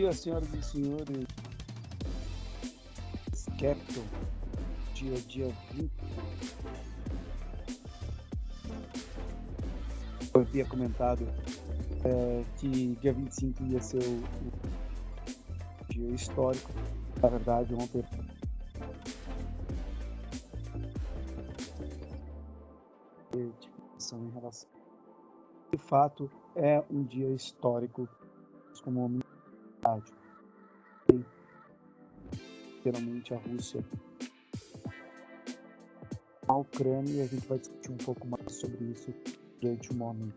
dia, senhoras e senhores. Capital, dia 20. Eu havia comentado que dia 25 ia ser o dia histórico. Na verdade, ontem em relação. De fato, é um dia histórico como humanidade. Literalmente a Rússia, a Ucrânia, e a gente vai discutir um pouco mais sobre isso durante o momento.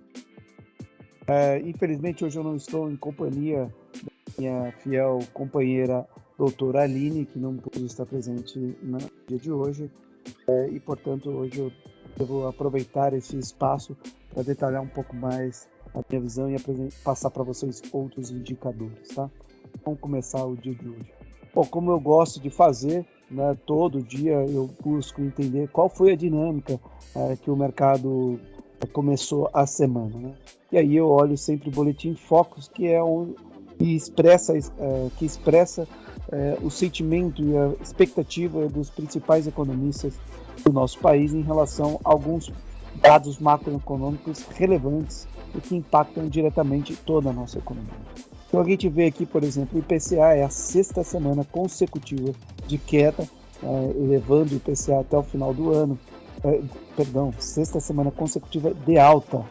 Infelizmente, hoje eu não estou em companhia da minha fiel companheira doutora Aline, que não pôde estar presente no dia de hoje, e portanto hoje eu devo aproveitar esse espaço para detalhar um pouco mais a minha visão e passar para vocês outros indicadores, tá? Vamos começar o dia de hoje. Bom, como eu gosto de fazer, né, todo dia eu busco entender qual foi a dinâmica que o mercado começou a semana, né? E aí eu olho sempre o Boletim Focus, que é que expressa o sentimento e a expectativa dos principais economistas do nosso país em relação a alguns dados macroeconômicos relevantes e que impactam diretamente toda a nossa economia. Então a gente vê aqui, por exemplo, o IPCA é a sexta semana consecutiva de queda, elevando o IPCA até o final do ano. Sexta semana consecutiva de alta,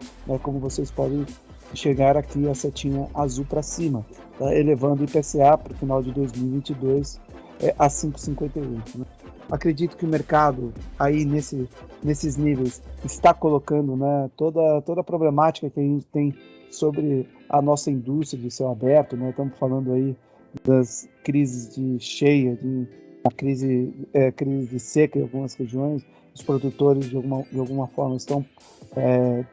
como vocês podem chegar aqui a setinha azul para cima, tá? Elevando o IPCA para o final de 2022 a 5,58. Né? Acredito que o mercado aí nesses níveis está colocando, né, toda a problemática que a gente tem sobre a nossa indústria de céu aberto, né? Estamos falando aí das crises de cheia, a crise de seca em algumas regiões. Os produtores de alguma forma estão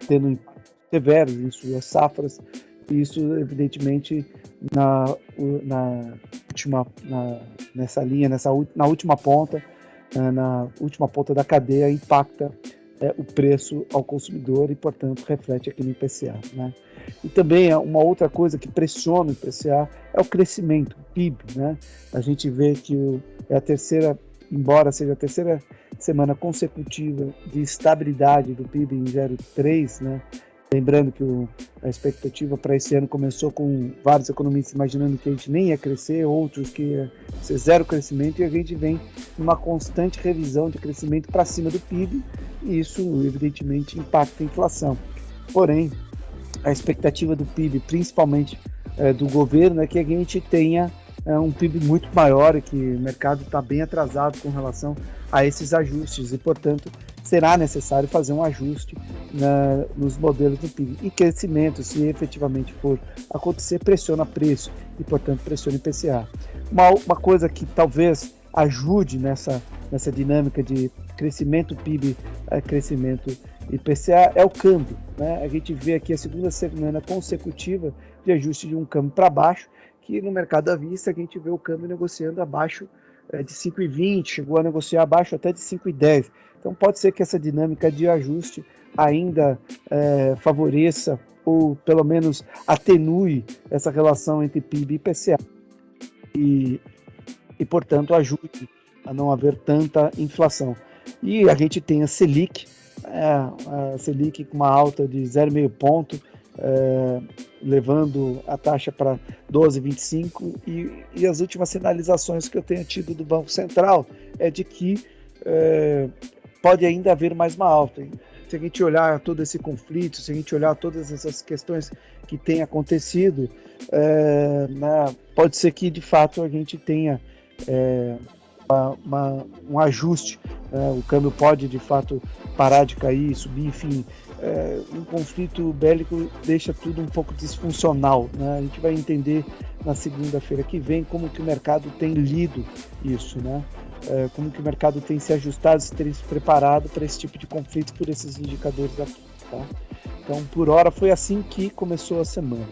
tendo impactos severos em suas safras, e isso evidentemente na última ponta da cadeia impacta o preço ao consumidor e, portanto, reflete aqui no IPCA, né? E também uma outra coisa que pressiona o IPCA é o crescimento, o PIB, né? A gente vê que embora seja a terceira semana consecutiva de estabilidade do PIB em 0,3, né? Lembrando que a expectativa para esse ano começou com vários economistas imaginando que a gente nem ia crescer, outros que ia ser zero crescimento, e a gente vem numa constante revisão de crescimento para cima do PIB, e isso evidentemente impacta a inflação. Porém, a expectativa do PIB, principalmente do governo, é que a gente tenha um PIB muito maior, e que o mercado está bem atrasado com relação a esses ajustes, e portanto será necessário fazer um ajuste nos modelos do PIB. E crescimento, se efetivamente for acontecer, pressiona preço e, portanto, pressiona IPCA. Uma coisa que talvez ajude nessa dinâmica de crescimento PIB, crescimento IPCA, é o câmbio, né? A gente vê aqui a segunda semana consecutiva de ajuste de um câmbio para baixo, que no mercado à vista a gente vê o câmbio negociando abaixo de 5,20, chegou a negociar abaixo até de 5,10. Então pode ser que essa dinâmica de ajuste ainda favoreça ou pelo menos atenue essa relação entre PIB e IPCA e portanto ajude a não haver tanta inflação. E a gente tem a Selic com uma alta de 0,5 ponto, levando a taxa para 12,25, e as últimas sinalizações que eu tenho tido do Banco Central é de que pode ainda haver mais uma alta. Se a gente olhar todo esse conflito, se a gente olhar todas essas questões que têm acontecido, pode ser que de fato a gente tenha um ajuste, o câmbio pode de fato parar de cair, subir, enfim. Um conflito bélico deixa tudo um pouco disfuncional, né? A gente vai entender na segunda-feira que vem como que o mercado tem lido isso, né? Como que o mercado tem se ajustado, tem se preparado para esse tipo de conflito por esses indicadores aqui, tá? Então, por hora, foi assim que começou a semana.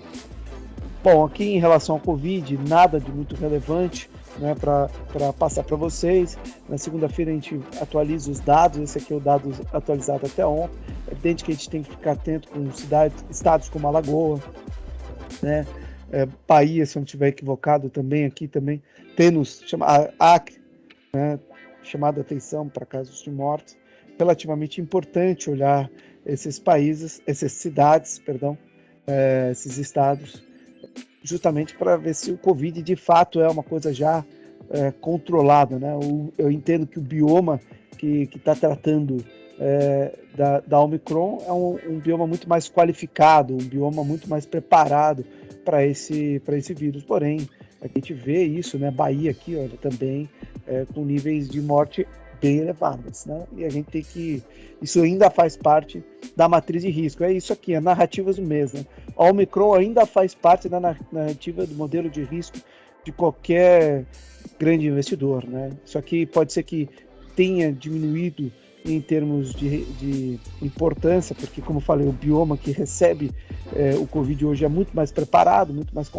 Bom, aqui em relação ao Covid, nada de muito relevante, né, para passar para vocês. Na segunda-feira a gente atualiza os dados, esse aqui é o dado atualizado até ontem. É evidente que a gente tem que ficar atento com estados como Alagoas, né, Bahia, se eu não estiver equivocado, também aqui também, temos Acre, né, chamado a atenção para casos de mortes. Relativamente importante olhar esses países, essas cidades, perdão, esses estados, justamente para ver se o Covid de fato é uma coisa já controlada, né? Eu entendo que o bioma que está tratando da Omicron é um bioma muito mais qualificado, um bioma muito mais preparado para esse vírus. Porém, a gente vê isso, né? Bahia aqui, olha, também com níveis de morte bem elevadas, né? E a gente tem que... Isso ainda faz parte da matriz de risco. É isso aqui, narrativas do mês, né? A Omicron ainda faz parte da narrativa do modelo de risco de qualquer grande investidor, né? Isso aqui pode ser que tenha diminuído em termos de importância, porque, como eu falei, o bioma que recebe o Covid hoje é muito mais preparado, muito mais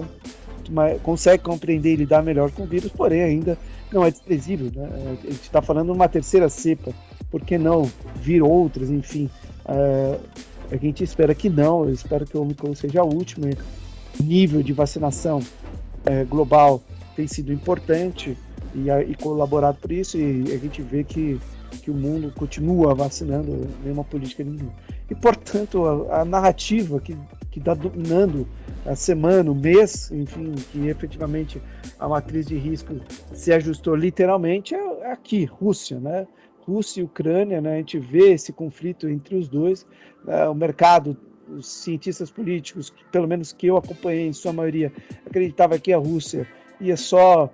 consegue compreender e lidar melhor com o vírus, porém ainda não é desprezível, né? A gente está falando de uma terceira cepa, por que não vir outras, enfim, a gente espera que não, eu espero que o Omicron seja a última. O nível de vacinação global tem sido importante e colaborado por isso, e a gente vê que o mundo continua vacinando, nenhuma política nenhuma. E, portanto, a narrativa que está dominando a semana, o mês, enfim, que efetivamente a matriz de risco se ajustou literalmente, é aqui, Rússia, né? Rússia e Ucrânia, né? A gente vê esse conflito entre os dois, o mercado, os cientistas políticos, pelo menos que eu acompanhei, em sua maioria, acreditava que a Rússia ia só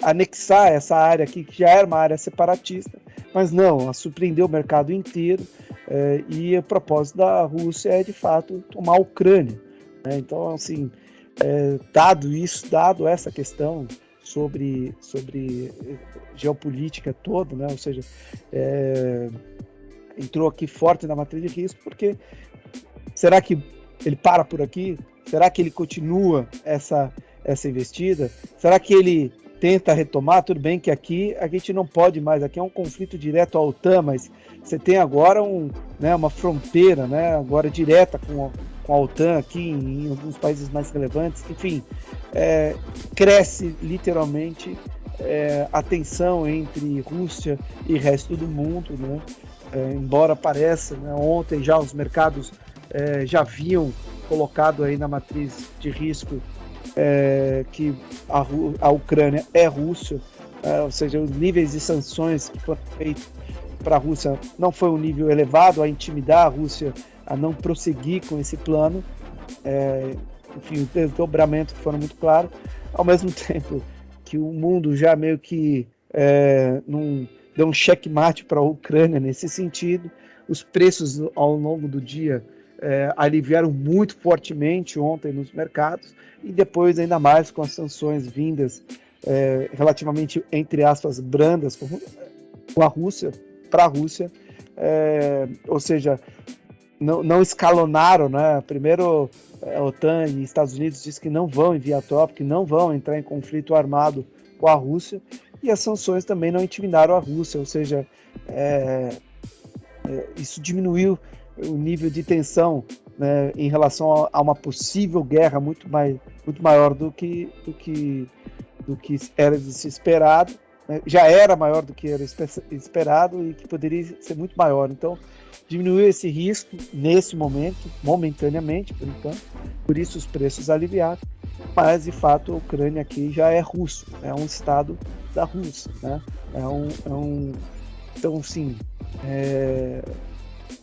anexar essa área aqui, que já era uma área separatista, mas não, ela surpreendeu o mercado inteiro, e o propósito da Rússia é, de fato, tomar a Ucrânia, né? Então, assim, dado essa questão sobre geopolítica toda, né? Ou seja, entrou aqui forte na matriz de risco, porque será que ele para por aqui? Será que ele continua essa investida? Será que ele tenta retomar? Tudo bem que aqui a gente não pode mais, aqui é um conflito direto à OTAN, mas você tem agora uma fronteira, né, agora direta com a OTAN aqui em alguns países mais relevantes, enfim, cresce literalmente a tensão entre Rússia e resto do mundo, né? Embora pareça, né, ontem já os mercados já haviam colocado aí na matriz de risco que a Ucrânia é Rússia, ou seja, os níveis de sanções que foram feitos para a Rússia não foi um nível elevado a intimidar a Rússia a não prosseguir com esse plano, enfim, os desdobramentos foram muito claros, ao mesmo tempo que o mundo já meio que deu um checkmate para a Ucrânia nesse sentido. Os preços ao longo do dia aliviaram muito fortemente ontem nos mercados, e depois ainda mais com as sanções vindas relativamente, entre aspas, brandas com a Rússia, para a Rússia, ou seja, não escalonaram, né? Primeiro a OTAN e Estados Unidos dizem que não vão enviar tropas, que não vão entrar em conflito armado com a Rússia, e as sanções também não intimidaram a Rússia, ou seja, isso diminuiu o nível de tensão, né, em relação a uma possível guerra muito maior do que era de se esperado, né? Já era maior do que era esperado e que poderia ser muito maior. Então, diminuiu esse risco nesse momento, momentaneamente, por enquanto, por isso os preços aliviaram, mas de fato a Ucrânia aqui já é russo, é um estado da Rússia, né? Então, sim,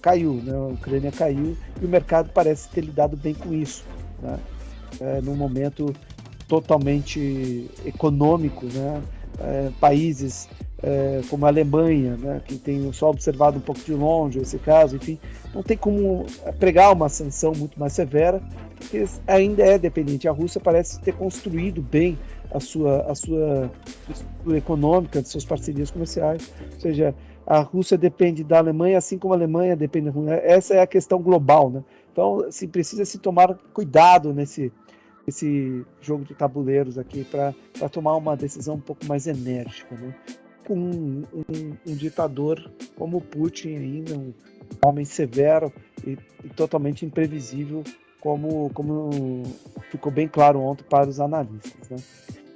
caiu, né? A Ucrânia caiu e o mercado parece ter lidado bem com isso, né? Num momento totalmente econômico, né? Países como a Alemanha, né, que tem só observado um pouco de longe esse caso, enfim, não tem como pregar uma sanção muito mais severa, porque ainda é dependente. A Rússia parece ter construído bem a sua estrutura econômica, de suas parcerias comerciais, ou seja, a Rússia depende da Alemanha, assim como a Alemanha depende da Rússia. Essa é a questão global, né? Então, assim, precisa se tomar cuidado nesse jogo de tabuleiros aqui para tomar uma decisão um pouco mais enérgica, né? Com um ditador como Putin ainda, homem severo e totalmente imprevisível, como ficou bem claro ontem para os analistas, né?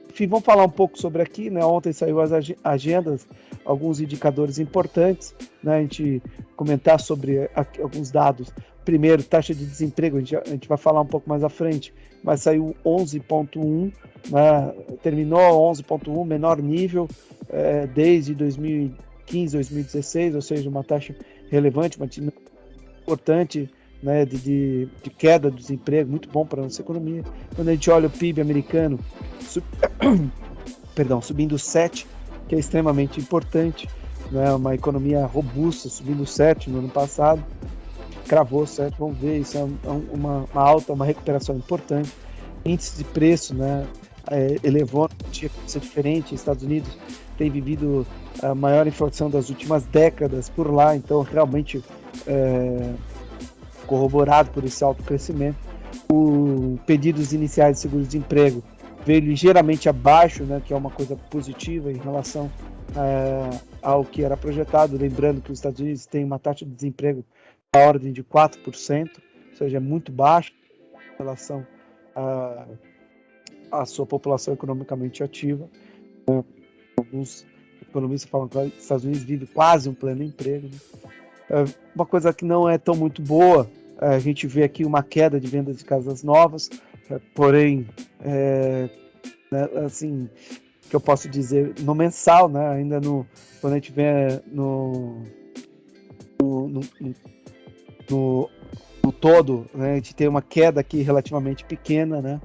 Enfim, vamos falar um pouco sobre aqui, né? Ontem saiu as agendas, alguns indicadores importantes, né? A gente comentar sobre alguns dados. Primeiro, taxa de desemprego, a gente vai falar um pouco mais à frente, mas saiu 11,1, né? Terminou 11,1, menor nível desde 2015, 2016, ou seja, uma taxa relevante, uma dinâmica importante, né, de queda do desemprego, muito bom para a nossa economia. Quando a gente olha o PIB americano, subindo 7, que é extremamente importante, né, uma economia robusta, subindo 7 no ano passado, cravou 7, vamos ver, isso é uma alta, uma recuperação importante. Índice de preço, né, elevou, tinha que ser diferente. Estados Unidos tem vivido a maior inflação das últimas décadas por lá, então realmente corroborado por esse alto crescimento. O pedidos iniciais de seguro-desemprego veio ligeiramente abaixo, né, que é uma coisa positiva em relação ao que era projetado, lembrando que os Estados Unidos têm uma taxa de desemprego da ordem de 4%, ou seja, é muito baixo em relação à sua população economicamente ativa. Alguns economistas falam que os Estados Unidos vive quase um pleno emprego, né? Uma coisa que não é tão muito boa, a gente vê aqui uma queda de vendas de casas novas, porém, né, assim, que eu posso dizer, no mensal, né, ainda quando a gente vê no todo, né, a gente tem uma queda aqui relativamente pequena, né,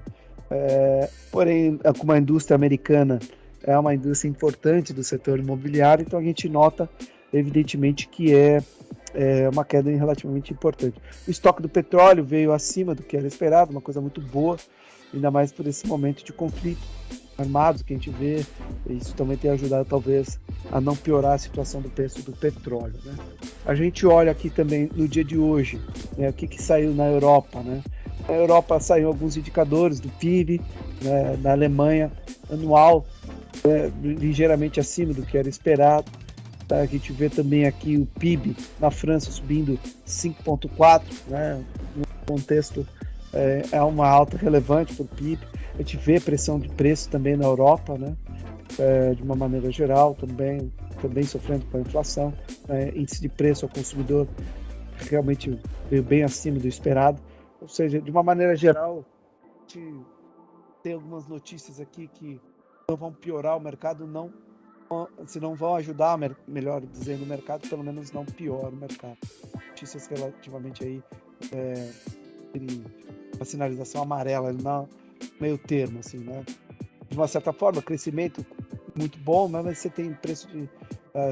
porém, como a indústria americana é uma indústria importante do setor imobiliário, então a gente nota, evidentemente, que é uma queda relativamente importante. O estoque do petróleo veio acima do que era esperado, uma coisa muito boa, ainda mais por esse momento de conflito armados que a gente vê. Isso também tem ajudado, talvez, a não piorar a situação do preço do petróleo, né? A gente olha aqui também, no dia de hoje, né, o que saiu na Europa, né? Na Europa saíram alguns indicadores do PIB, né, na Alemanha, anual, ligeiramente acima do que era esperado. Tá? A gente vê também aqui o PIB na França subindo 5,4, né? No contexto é uma alta relevante para o PIB. A gente vê pressão de preço também na Europa, né? De uma maneira geral, também sofrendo com a inflação. Índice de preço ao consumidor realmente veio bem acima do esperado. Ou seja, de uma maneira geral, a gente tem algumas notícias aqui que não vão piorar o mercado, se não vão ajudar, melhor dizendo, o mercado, pelo menos não piora o mercado. Notícias relativamente aí, a sinalização amarela, no meio termo, assim, né? De uma certa forma, crescimento muito bom, mas você tem preço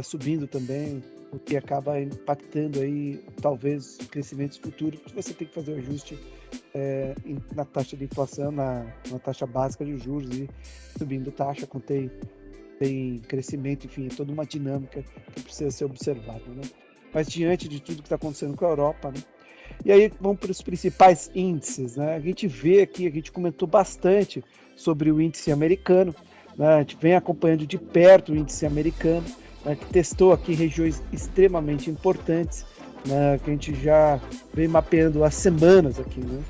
subindo também, o que acaba impactando aí, talvez, crescimentos futuros, porque você tem que fazer o ajuste na taxa de inflação, na taxa básica de juros, e subindo taxa, contém crescimento, enfim, é toda uma dinâmica que precisa ser observada, né? Mas diante de tudo que está acontecendo com a Europa, né? E aí vamos para os principais índices, né? A gente vê aqui, a gente comentou bastante sobre o índice americano, né? A gente vem acompanhando de perto o índice americano, né, que testou aqui regiões extremamente importantes, né, que a gente já vem mapeando há semanas aqui, né?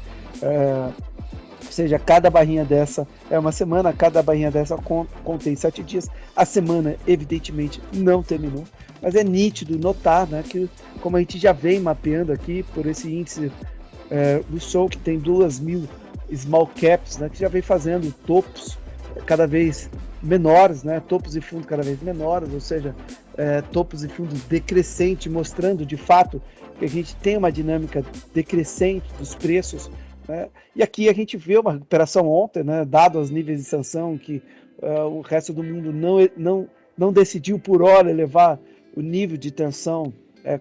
Ou seja, cada barrinha dessa é uma semana, cada barrinha dessa contém 7 dias. A semana, evidentemente, não terminou, mas é nítido notar, né, que, como a gente já vem mapeando aqui por esse índice Russell, que tem 2.000 small caps, né, que já vem fazendo topos cada vez menores, né, topos e fundos cada vez menores, ou seja, topos e fundos decrescente, mostrando de fato que a gente tem uma dinâmica decrescente dos preços, né? E aqui a gente vê uma recuperação ontem, né, dado os níveis de sanção que o resto do mundo não decidiu por hora elevar o nível de tensão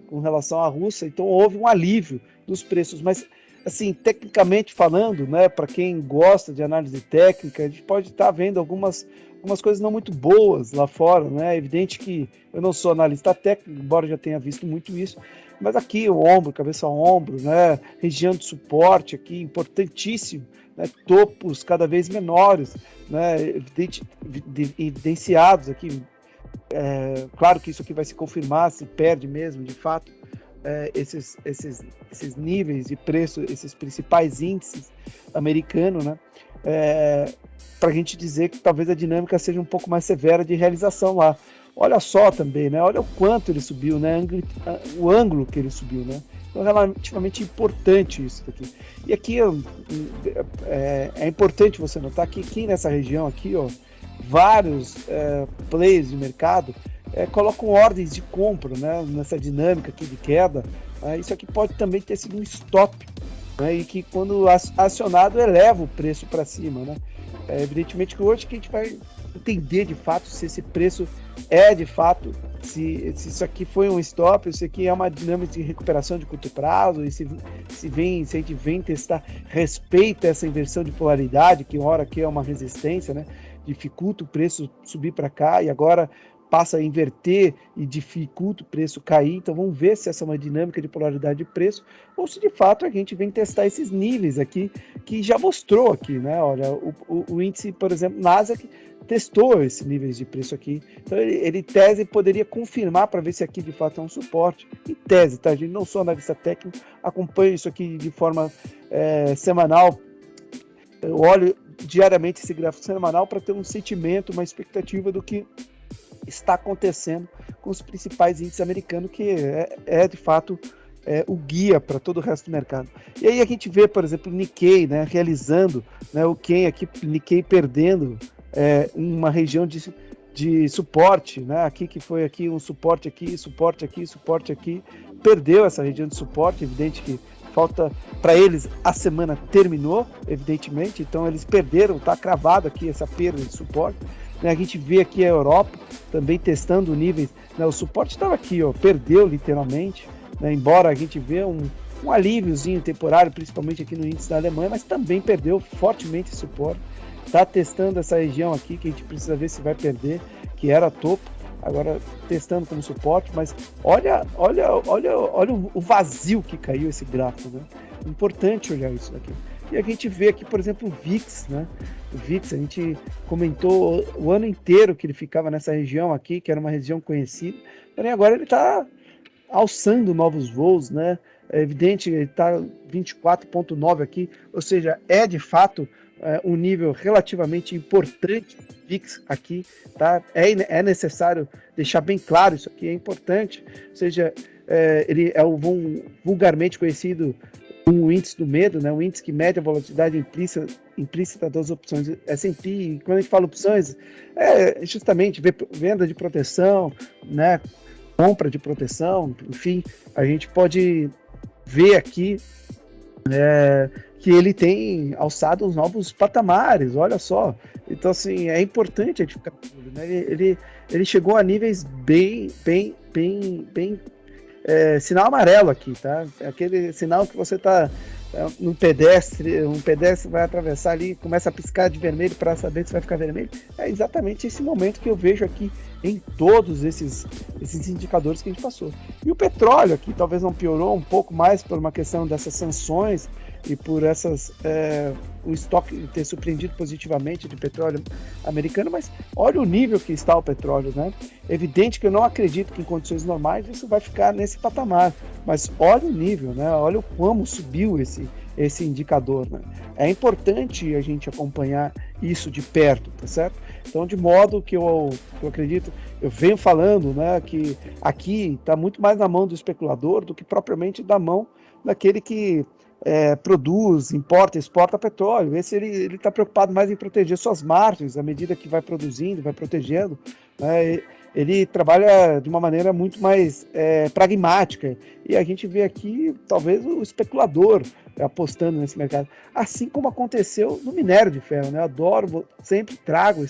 com relação à Rússia, então houve um alívio dos preços, mas assim, tecnicamente falando, né, para quem gosta de análise técnica, a gente pode estar vendo algumas coisas não muito boas lá fora, né? É evidente que eu não sou analista técnico, embora já tenha visto muito isso, mas aqui o ombro, cabeça a ombro, né? Região de suporte aqui, importantíssimo, né? Topos cada vez menores, né? Evidenciados aqui. Claro que isso aqui vai se confirmar, se perde mesmo, de fato, esses níveis de preço, esses principais índices americanos, né? Para a gente dizer que talvez a dinâmica seja um pouco mais severa de realização lá. Olha só também, né? Olha o quanto ele subiu, né? O ângulo que ele subiu, né? Então, é relativamente importante isso aqui. E aqui é importante você notar que aqui nessa região aqui, ó, vários players de mercado colocam ordens de compra, né? Nessa dinâmica aqui de queda. Isso aqui pode também ter sido um stop, né? E que quando acionado eleva o preço para cima, né? Evidentemente que hoje que a gente vai entender de fato se esse preço de fato, se isso aqui foi um stop, se aqui é uma dinâmica de recuperação de curto prazo, e se a gente vem testar, respeita essa inversão de polaridade, que hora que é uma resistência, né? Dificulta o preço subir para cá e agora passa a inverter e dificulta o preço cair. Então vamos ver se essa é uma dinâmica de polaridade de preço ou se de fato a gente vem testar esses níveis aqui que já mostrou aqui, né? Olha, o índice, por exemplo, Nasdaq testou esses níveis de preço aqui. Então ele tese poderia confirmar para ver se aqui de fato é um suporte. Em tese, tá? A gente não sou analista técnico, acompanho isso aqui de forma semanal. Eu olho diariamente esse gráfico semanal para ter um sentimento, uma expectativa do que está acontecendo com os principais índices americanos, que de fato o guia para todo o resto do mercado. E aí a gente vê, por exemplo, o Nikkei, né, realizando, né, o Ken aqui, Nikkei perdendo uma região de suporte, né, aqui que foi aqui um suporte aqui, suporte aqui, suporte aqui, perdeu essa região de suporte, evidente que falta para eles, a semana terminou, evidentemente, então eles perderam, está cravado aqui essa perda de suporte. A gente vê aqui a Europa também testando níveis, né? O suporte estava aqui, ó, perdeu literalmente, né? Embora a gente vê um alíviozinho temporário, principalmente aqui no índice da Alemanha, mas também perdeu fortemente esse suporte. Está testando essa região aqui, que a gente precisa ver se vai perder, que era topo, agora testando como suporte, mas olha o vazio que caiu esse gráfico, né? Importante olhar isso aqui. E a gente vê aqui, por exemplo, o VIX, né? O VIX, a gente comentou o ano inteiro que ele ficava nessa região aqui, que era uma região conhecida, porém agora ele está alçando novos voos, né? É evidente, ele está 24,9 aqui, ou seja, de fato um nível relativamente importante do VIX aqui, tá? É necessário deixar bem claro isso aqui, é importante, ou seja, ele é o vulgarmente conhecido um índice do medo, né? Um índice que mede a volatilidade implícita das opções S&P. E quando a gente fala opções, justamente venda de proteção, né? Compra de proteção, enfim, a gente pode ver aqui que ele tem alçado os novos patamares, olha só. Então, assim, é importante a gente ficar com olho, né? Ele chegou a níveis bem sinal amarelo aqui, tá? É aquele sinal que você tá um pedestre vai atravessar ali, começa a piscar de vermelho para saber se vai ficar vermelho. É exatamente esse momento que eu vejo aqui em todos esses indicadores que a gente passou. E o petróleo aqui talvez não piorou um pouco mais por uma questão dessas sanções e por o estoque ter surpreendido positivamente de petróleo americano, mas olha o nível que está o petróleo, né? Evidente que eu não acredito que em condições normais isso vai ficar nesse patamar, mas olha o nível, né? Olha como subiu esse indicador, né? É importante a gente acompanhar isso de perto, tá certo? Então, de modo que eu acredito, eu venho falando, né, que aqui está muito mais na mão do especulador do que propriamente da mão daquele que produz, importa, exporta petróleo. Esse ele está preocupado mais em proteger suas margens à medida que vai produzindo, vai protegendo, né? Ele trabalha de uma maneira muito mais pragmática, e a gente vê aqui talvez o especulador apostando nesse mercado, assim como aconteceu no minério de ferro, né? Eu adoro, sempre trago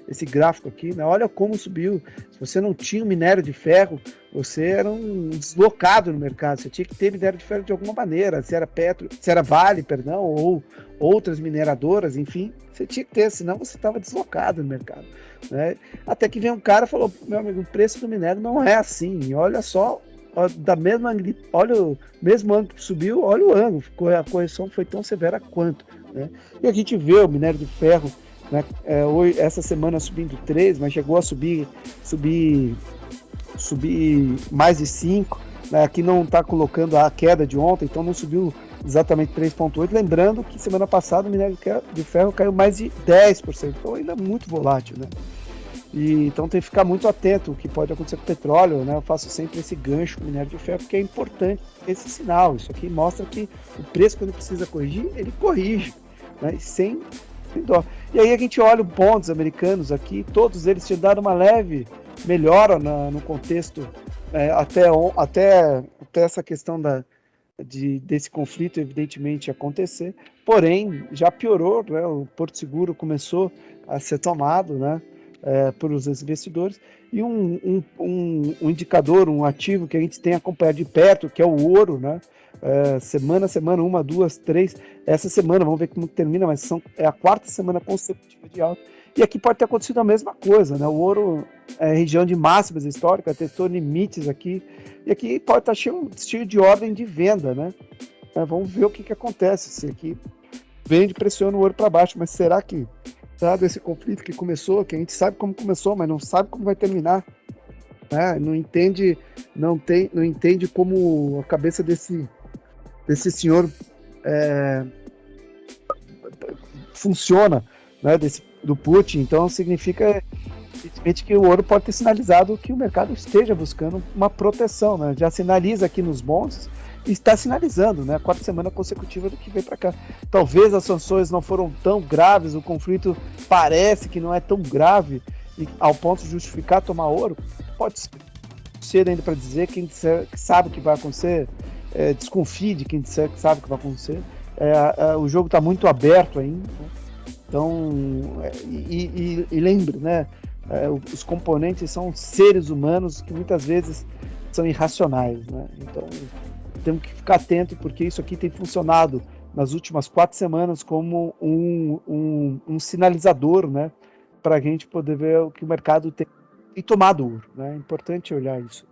esse gráfico aqui, né? Olha como subiu. Se você não tinha um minério de ferro, você era um deslocado no mercado, você tinha que ter minério de ferro de alguma maneira, se era Vale, ou outras mineradoras, enfim, você tinha que ter, senão você estava deslocado no mercado, né? Até que vem um cara e falou: meu amigo, o preço do minério não é assim, olha só, olha o mesmo ângulo que subiu, olha o ângulo, a correção foi tão severa quanto, né? E a gente vê o minério de ferro, né, essa semana subindo 3, mas chegou a subir mais de 5, né, aqui não está colocando a queda de ontem, então não subiu exatamente 3,8%. Lembrando que semana passada o minério de ferro caiu mais de 10%, então ainda é muito volátil, né? E, então tem que ficar muito atento o que pode acontecer com o petróleo, né? Eu faço sempre esse gancho com o minério de ferro, porque é importante esse sinal. Isso aqui mostra que o preço, quando precisa corrigir, ele corrige, né? Sem dó. E aí a gente olha os bonds americanos aqui, todos eles tiveram uma leve melhora no contexto até essa questão desse conflito evidentemente acontecer, porém já piorou, né? O Porto Seguro começou a ser tomado, né, por os investidores, e um indicador, um ativo que a gente tem acompanhado de perto, que é o ouro, né? Semana, 1, 2, 3, essa semana, vamos ver como termina, mas é a 4ª semana consecutiva de alta. E aqui pode ter acontecido a mesma coisa, né? O ouro é região de máximas históricas, testou limites aqui, e aqui pode estar cheio de ordem de venda, né? Vamos ver o que acontece, se aqui vende, pressiona o ouro para baixo, mas será que, dado esse conflito que começou, que a gente sabe como começou, mas não sabe como vai terminar, né? Não entende como a cabeça desse senhor funciona, né? Do Putin, então significa evidentemente que o ouro pode ter sinalizado que o mercado esteja buscando uma proteção, né? Já sinaliza aqui nos bonds e está sinalizando, né? 4ª semana consecutiva do que vem para cá. Talvez as sanções não foram tão graves, o conflito parece que não é tão grave e ao ponto de justificar tomar ouro. Pode ser ainda para dizer, quem disser que sabe o que vai acontecer, desconfie de quem disser que sabe o que vai acontecer. O jogo está muito aberto ainda, né? Então, e lembre, né? Os componentes são seres humanos que muitas vezes são irracionais, né? Então, temos que ficar atento, porque isso aqui tem funcionado nas últimas 4 semanas como um sinalizador, né? Para a gente poder ver o que o mercado tem tomado ouro, né? É importante olhar isso.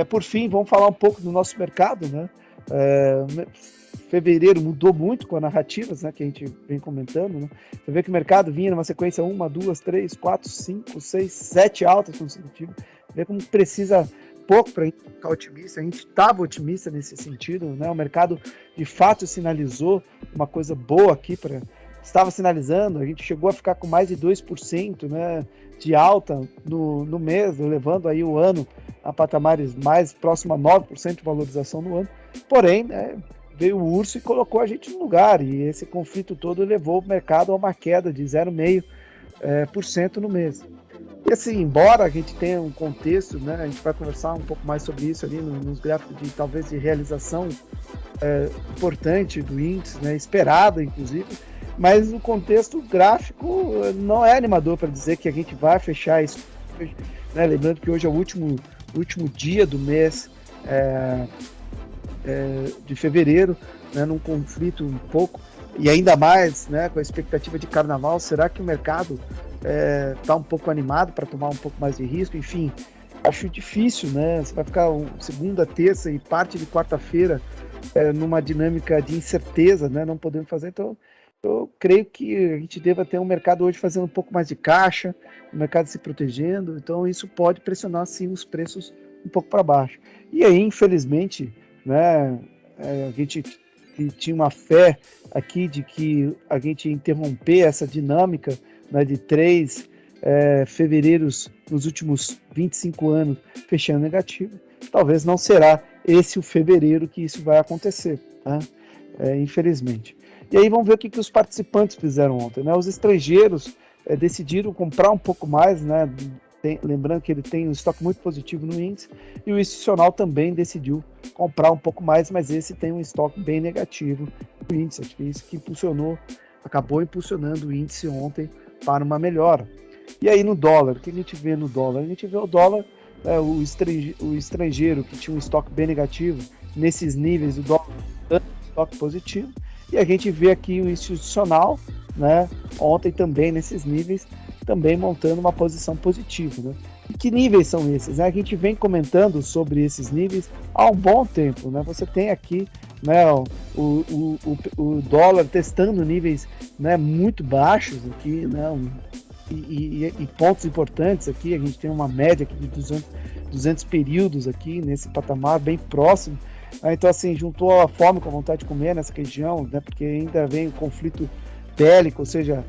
Por fim, vamos falar um pouco do nosso mercado, né? Fevereiro mudou muito com as narrativas, né, que a gente vem comentando, né? Você vê que o mercado vinha numa sequência 1, 2, 3, 4, 5, 6, 7 altas consecutivas. Você vê como precisa pouco para a gente ficar otimista. A gente estava otimista nesse sentido, né? O mercado de fato sinalizou uma coisa boa aqui, estava sinalizando, a gente chegou a ficar com mais de 2%, né, de alta no mês, levando aí o ano a patamares mais próximo a 9% de valorização no ano. Porém, né, veio o urso e colocou a gente no lugar, e esse conflito todo levou o mercado a uma queda de 0,5% no mês. E assim, embora a gente tenha um contexto, né, a gente vai conversar um pouco mais sobre isso ali nos gráficos talvez de realização importante do índice, né, esperada inclusive, mas o contexto gráfico não é animador para dizer que a gente vai fechar isso, né, lembrando que hoje é o último dia do mês de fevereiro, né, num conflito um pouco, e ainda mais, né, com a expectativa de carnaval. Será que o mercado está um pouco animado para tomar um pouco mais de risco? Enfim, acho difícil, né? Você vai ficar segunda, terça e parte de quarta-feira numa dinâmica de incerteza, né, não podendo fazer. Então, eu creio que a gente deva ter um mercado hoje fazendo um pouco mais de caixa, o mercado se protegendo, então isso pode pressionar sim os preços um pouco para baixo. E aí, infelizmente, né, a gente tinha uma fé aqui de que a gente ia interromper essa dinâmica, né, de 3 fevereiros nos últimos 25 anos fechando negativo. Talvez não será esse o fevereiro que isso vai acontecer, tá? Infelizmente. E aí vamos ver o que os participantes fizeram ontem, né? Os estrangeiros decidiram comprar um pouco mais, né? Lembrando que ele tem um estoque muito positivo no índice, e o institucional também decidiu comprar um pouco mais, mas esse tem um estoque bem negativo no índice. Acho que isso que acabou impulsionando o índice ontem para uma melhora. E aí no dólar, o que a gente vê no dólar? A gente vê o dólar, o estrangeiro que tinha um estoque bem negativo, nesses níveis do dólar dando estoque positivo, e a gente vê aqui o institucional, né, ontem também nesses níveis, também montando uma posição positiva, né? E que níveis são esses, né? A gente vem comentando sobre esses níveis há um bom tempo, né? Você tem aqui, né, o dólar testando níveis, né, muito baixos aqui, né, e pontos importantes aqui. A gente tem uma média aqui de 200 períodos aqui, nesse patamar bem próximo. Então, assim, juntou a fome com a vontade de comer nessa região, né, porque ainda vem o conflito bélico, ou seja,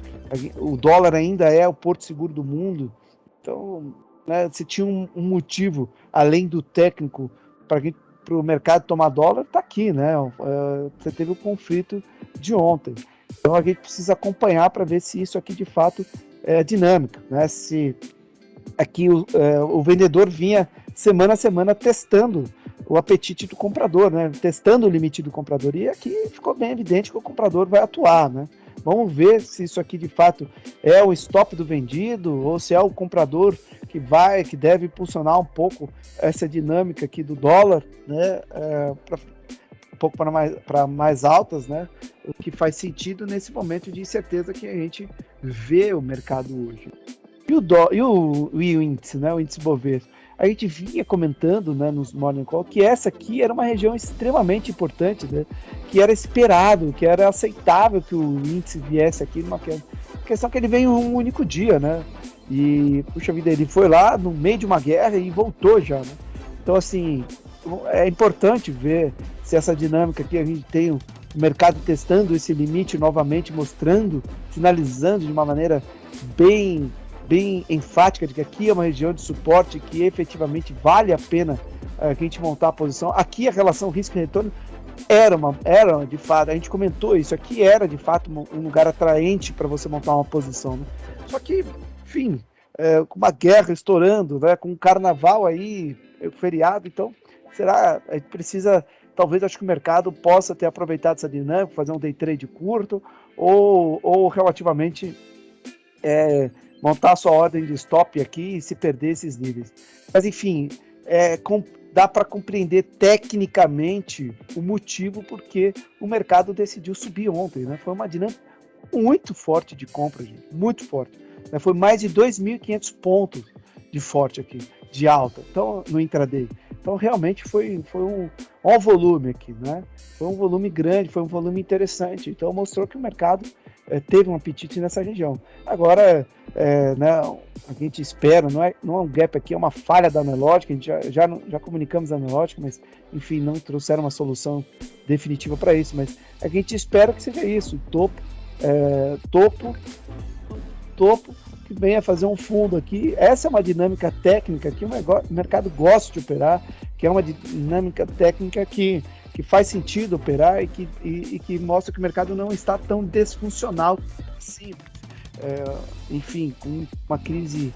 o dólar ainda é o porto seguro do mundo. Então, né, se tinha um motivo, além do técnico, para o mercado tomar dólar, está aqui, né? Você teve o conflito de ontem. Então, a gente precisa acompanhar para ver se isso aqui, de fato, é dinâmico, né? Se aqui o vendedor vinha semana a semana testando o apetite do comprador, né? Testando o limite do comprador, e aqui ficou bem evidente que o comprador vai atuar, né? Vamos ver se isso aqui de fato é o stop do vendido ou se é o comprador que deve impulsionar um pouco essa dinâmica aqui do dólar, né? Um pouco para mais altas, né? O que faz sentido nesse momento de incerteza que a gente vê o mercado hoje. E o índice, né? O índice Bovespa. A gente vinha comentando, né, nos Morning Call que essa aqui era uma região extremamente importante, né, que era esperado, que era aceitável que o índice viesse aqui numa questão que ele veio um único dia, né? E, puxa vida, ele foi lá no meio de uma guerra e voltou já, né? Então, assim, é importante ver se essa dinâmica aqui a gente tem o mercado testando esse limite novamente, mostrando, sinalizando de uma maneira bem enfática de que aqui é uma região de suporte que efetivamente vale a pena a gente montar a posição. Aqui a relação risco e retorno era de fato, a gente comentou isso, aqui era de fato um lugar atraente para você montar uma posição, né? Só que, enfim, com uma guerra estourando, né, com um carnaval aí, feriado, então, a gente precisa, talvez, acho que o mercado possa ter aproveitado essa dinâmica, fazer um day trade curto, ou relativamente montar a sua ordem de stop aqui e se perder esses níveis. Mas, enfim, dá para compreender tecnicamente o motivo porque o mercado decidiu subir ontem, né? Foi uma dinâmica muito forte de compra, gente, muito forte. Né? Foi mais de 2.500 pontos de forte aqui, de alta, então, no intraday. Então, realmente foi um volume aqui, né? Foi um volume grande, foi um volume interessante. Então, mostrou que o mercado teve um apetite nessa região. Agora, né, a gente espera, não é um gap aqui, é uma falha da Analógica, a gente já comunicamos a Analógica, mas, enfim, não trouxeram uma solução definitiva para isso, mas a gente espera que seja isso, topo, que venha fazer um fundo aqui. Essa é uma dinâmica técnica que o mercado gosta de operar, que é uma dinâmica técnica que faz sentido operar e que mostra que o mercado não está tão disfuncional assim. Enfim, com uma crise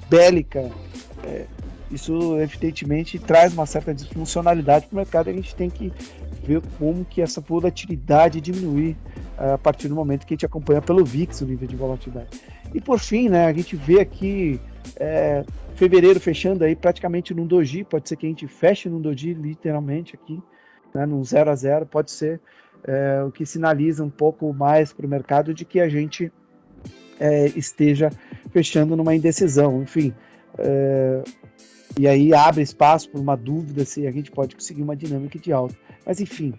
bélica, isso evidentemente traz uma certa disfuncionalidade para o mercado, e a gente tem que ver como que essa volatilidade diminuir a partir do momento que a gente acompanha pelo VIX o nível de volatilidade. E por fim, né, a gente vê aqui fevereiro fechando aí praticamente num doji, pode ser que a gente feche num doji literalmente aqui, né, num 0 a 0, pode ser o que sinaliza um pouco mais para o mercado de que a gente esteja fechando numa indecisão, enfim, e aí abre espaço para uma dúvida se a gente pode conseguir uma dinâmica de alta. Mas enfim,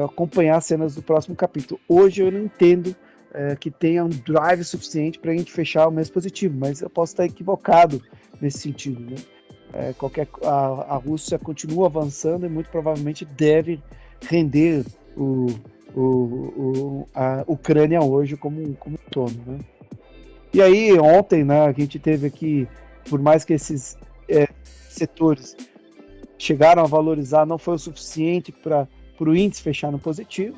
acompanhar as cenas do próximo capítulo. Hoje eu não entendo que tenha um drive suficiente para a gente fechar o mês positivo, mas eu posso estar equivocado nesse sentido, né? A Rússia continua avançando e muito provavelmente deve render a Ucrânia hoje como um todo, né? E aí ontem, né, a gente teve aqui, por mais que esses setores chegaram a valorizar, não foi o suficiente para o índice fechar no positivo.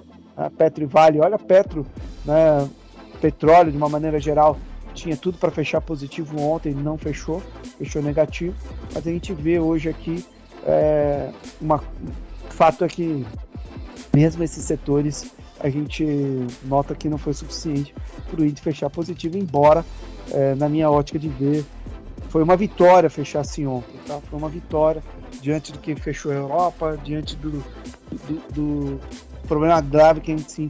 Petro e Vale, olha, Petro, né, petróleo de uma maneira geral, tinha tudo para fechar positivo ontem, não fechou negativo, mas a gente vê hoje aqui o fato é que mesmo esses setores a gente nota que não foi suficiente para o índice fechar positivo, embora na minha ótica de ver foi uma vitória fechar assim ontem, tá? Foi uma vitória diante do que fechou a Europa, diante do problema grave que a gente se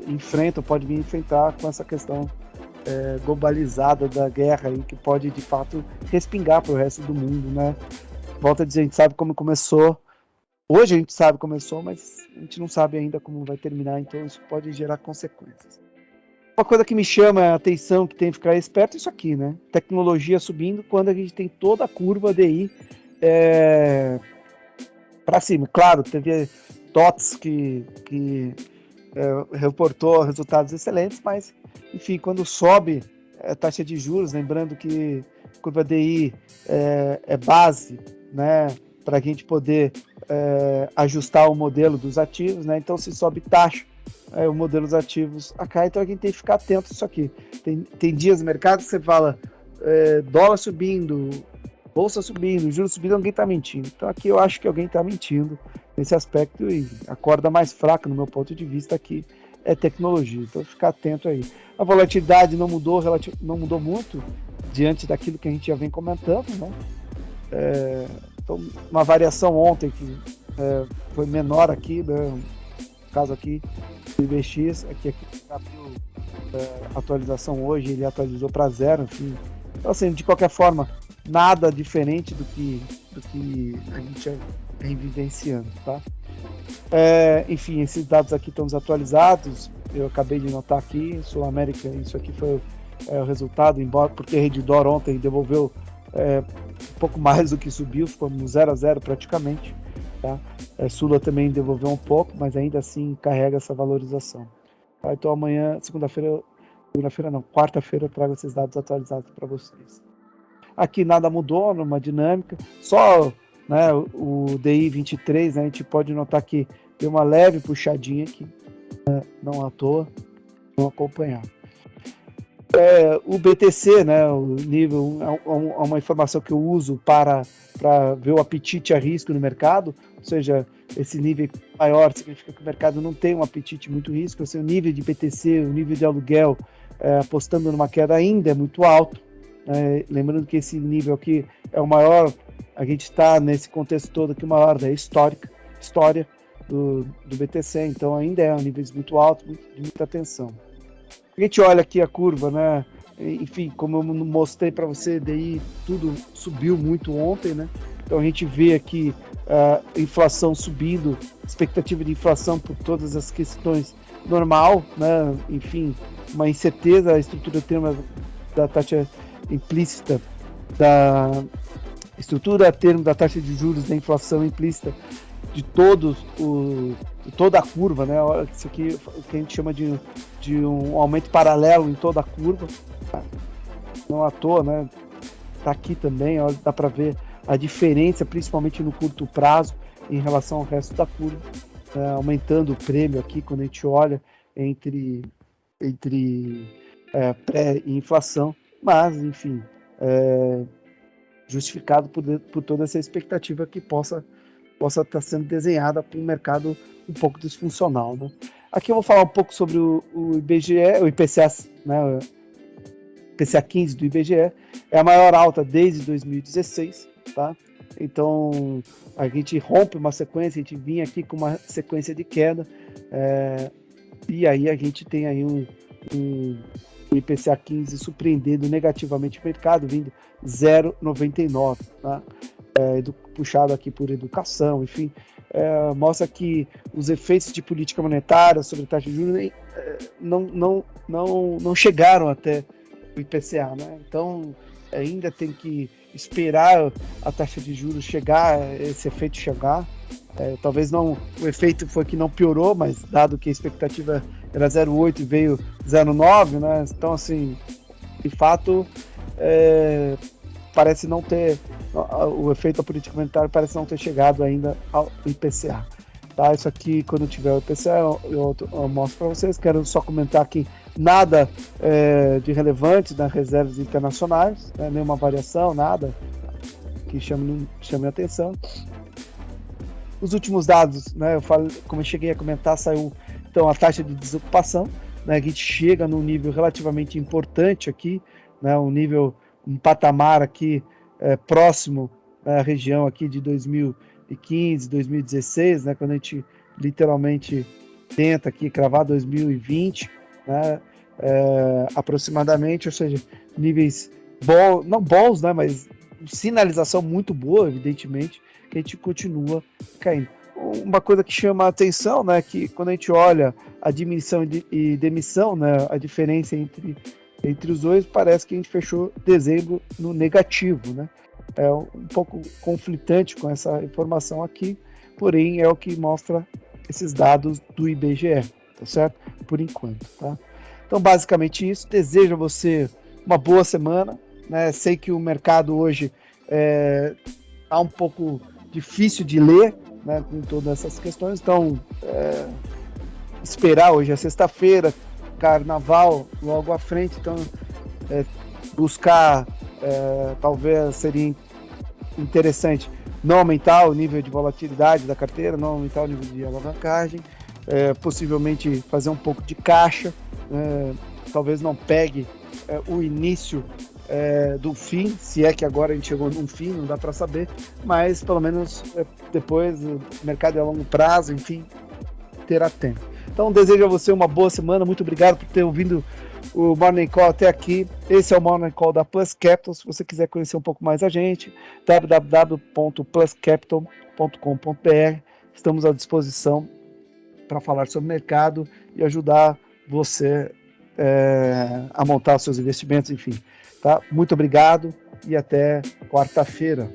enfrenta, pode vir enfrentar com essa questão globalizada da guerra aí, que pode de fato respingar para o resto do mundo, né? Volto a dizer, a gente sabe como começou, hoje a gente sabe como começou, mas a gente não sabe ainda como vai terminar, então isso pode gerar consequências. Uma coisa que me chama a atenção, que tem que ficar esperto, é isso aqui, né? Tecnologia subindo quando a gente tem toda a curva DI para cima. Claro, teve TOTS que reportou resultados excelentes, mas, enfim, quando sobe a taxa de juros, lembrando que a curva DI é base, né, para a gente poder ajustar o modelo dos ativos, né? Então, se sobe taxa, o modelo dos ativos cai, então a gente tem que ficar atento a isso aqui. Tem dias no mercado que você fala dólar subindo, bolsa subindo, juros subindo, alguém está mentindo. Então aqui eu acho que alguém está mentindo nesse aspecto, e a corda mais fraca, no meu ponto de vista, aqui é tecnologia. Então ficar atento aí. A volatilidade não mudou muito diante daquilo que a gente já vem comentando, né? Então, uma variação ontem que foi menor aqui, né? No caso aqui do IBX, aqui abriu atualização hoje, ele atualizou para 0, enfim. Então, assim, de qualquer forma, nada diferente do que a gente vem vivenciando, tá? Enfim, esses dados aqui estão desatualizados, eu acabei de notar aqui, Sul América, isso aqui foi o resultado, embora porque a Redditor ontem devolveu um pouco mais do que subiu, ficou no 0-0 praticamente, tá? Sula também devolveu um pouco, mas ainda assim carrega essa valorização. Tá? Então amanhã, quarta-feira eu trago esses dados atualizados para vocês. Aqui nada mudou numa dinâmica, só, né, o DI 23, né, a gente pode notar que deu uma leve puxadinha aqui, né, não à toa, não acompanhar. O BTC, né, o nível, é uma informação que eu uso para ver o apetite a risco no mercado, ou seja, esse nível maior significa que o mercado não tem um apetite muito risco, o nível de BTC, o nível de aluguel, apostando numa queda ainda é muito alto, lembrando que esse nível aqui é o maior, a gente está nesse contexto todo aqui, o maior da história do BTC, então ainda é um nível muito alto, de muita atenção. A gente olha aqui a curva, né? Enfim, como eu mostrei para você, daí tudo subiu muito ontem, né? Então a gente vê aqui a inflação subindo, expectativa de inflação por todas as questões normal, né? Enfim, uma incerteza, a estrutura termo da taxa implícita, da estrutura termo da taxa de juros, da inflação implícita de toda a curva, né? Isso aqui o que a gente chama de um aumento paralelo em toda a curva, não à toa, né? Tá aqui também, ó, dá para ver a diferença, principalmente no curto prazo, em relação ao resto da curva, aumentando o prêmio aqui quando a gente olha entre pré e inflação, mas enfim, justificado por toda essa expectativa que possa estar sendo desenhada para um mercado um pouco disfuncional, né? Aqui eu vou falar um pouco sobre o IBGE, o IPCA, né? O IPCA 15 do IBGE é a maior alta desde 2016, tá? Então a gente rompe uma sequência, a gente vinha aqui com uma sequência de queda, e aí a gente tem aí um IPCA 15 surpreendendo negativamente o mercado, vindo 0,99, tá? Puxado aqui por educação, enfim, mostra que os efeitos de política monetária sobre a taxa de juros não chegaram até o IPCA, né? Então ainda tem que esperar a taxa de juros chegar, esse efeito chegar. Talvez não, o efeito foi que não piorou, mas dado que a expectativa era 0,8 e veio 0,9, né? Então assim, de fato, parece não ter, o efeito da política monetária parece não ter chegado ainda ao IPCA. Tá? Isso aqui, quando tiver o IPCA, eu mostro para vocês. Quero só comentar aqui, nada de relevante nas reservas internacionais, né? Nenhuma variação, nada que chame a atenção. Os últimos dados, né, como eu cheguei a comentar, saiu então a taxa de desocupação, né? A gente chega num nível relativamente importante aqui, né? Um patamar aqui próximo à região aqui de 2015, 2016, né, quando a gente literalmente tenta aqui cravar 2020, né, aproximadamente, ou seja, níveis não bons, né, mas sinalização muito boa, evidentemente, que a gente continua caindo. uma coisa que chama a atenção, né, que quando a gente olha a admissão e demissão, né, a diferença entre os dois, parece que a gente fechou dezembro no negativo, né? É um pouco conflitante com essa informação aqui, porém é o que mostra esses dados do IBGE, tá certo? Por enquanto, tá? Então, basicamente isso. Desejo a você uma boa semana, né? Sei que o mercado hoje tá um pouco difícil de ler, né, com todas essas questões, então esperar. Hoje é sexta-feira, carnaval logo à frente, então buscar, talvez seria interessante não aumentar o nível de volatilidade da carteira, não aumentar o nível de alavancagem, possivelmente fazer um pouco de caixa, talvez não pegue o início do fim, se é que agora a gente chegou num fim, não dá para saber, mas pelo menos depois o mercado é a longo prazo, enfim, terá tempo. Então desejo a você uma boa semana, muito obrigado por ter ouvido o Morning Call até aqui. Esse é o Morning Call da Plus Capital. Se você quiser conhecer um pouco mais a gente, www.pluscapital.com.br. Estamos à disposição para falar sobre mercado e ajudar você a montar seus investimentos, enfim. Tá? Muito obrigado e até quarta-feira.